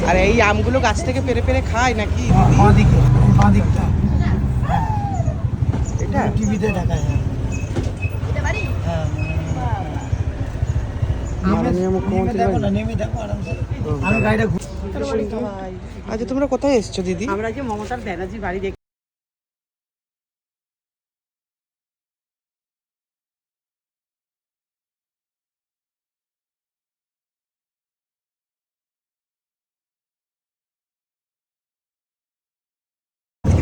আর এই আমগুলো গাছ থেকে পেরে পেরে খায় নাকি? এটা টিভিতে দেখায়। মাননীয় মুখ্যমন্ত্রী। আচ্ছা, তোমরা কোথায় এসছো দিদি? আমরা যে মমতার ব্যানার্জি বাড়ি দেখি।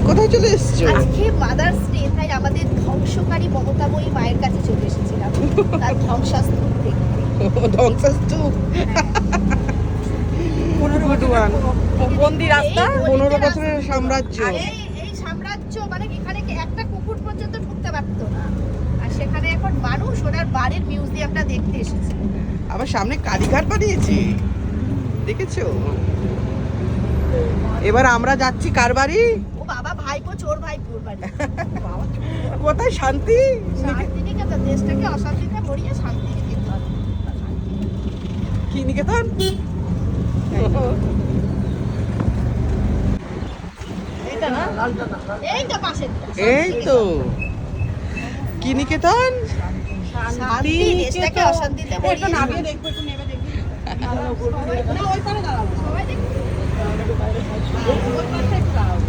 কোথায় চলে এসছো? আজকে মাদার্স ডে, তাই আমাদের ধ্বংসকারী মমতাময়ী মায়ের কাছে চলে এসেছিলাম তার ধ্বংসাস্তূপ দেখতে। ধ্বংসাস্তূপ। 15 রাস্তা, 15 বছরের সাম্রাজ্য। এই সাম্রাজ্য মানে এখানে একটা কুকুর পর্যন্ত ঢুকতে পারতো না, আর সেখানে এখন মানুষ ওনার বাড়ির মিউজিয়ামটা দেখতে এসেছে। আবার সামনে কালীঘাট বানিয়েছে, দেখেছো? এবার আমরা যাচ্ছি কার বাড়ি? ও বাবা, ভাইপো চোর ভাইপোর বাড়ি। কোথায়? শান্তি শান্তিনিকেতন। দেশটাকে অশান্তিতে ভরিয়ে শান্তিনিকেতন। কি নিকেতন? এই তো পাশে। এই তো কি নিকেতন? শান্তি, দেশটাকে অশান্তিতে ভরিয়ে। একটু নামিয়ে দেখবো, একটু নেমে দেখবি। না, ওই পারে দাঁড়াবো। সবাই দেখবে। ওই পাশে একটু দাঁড়াবো।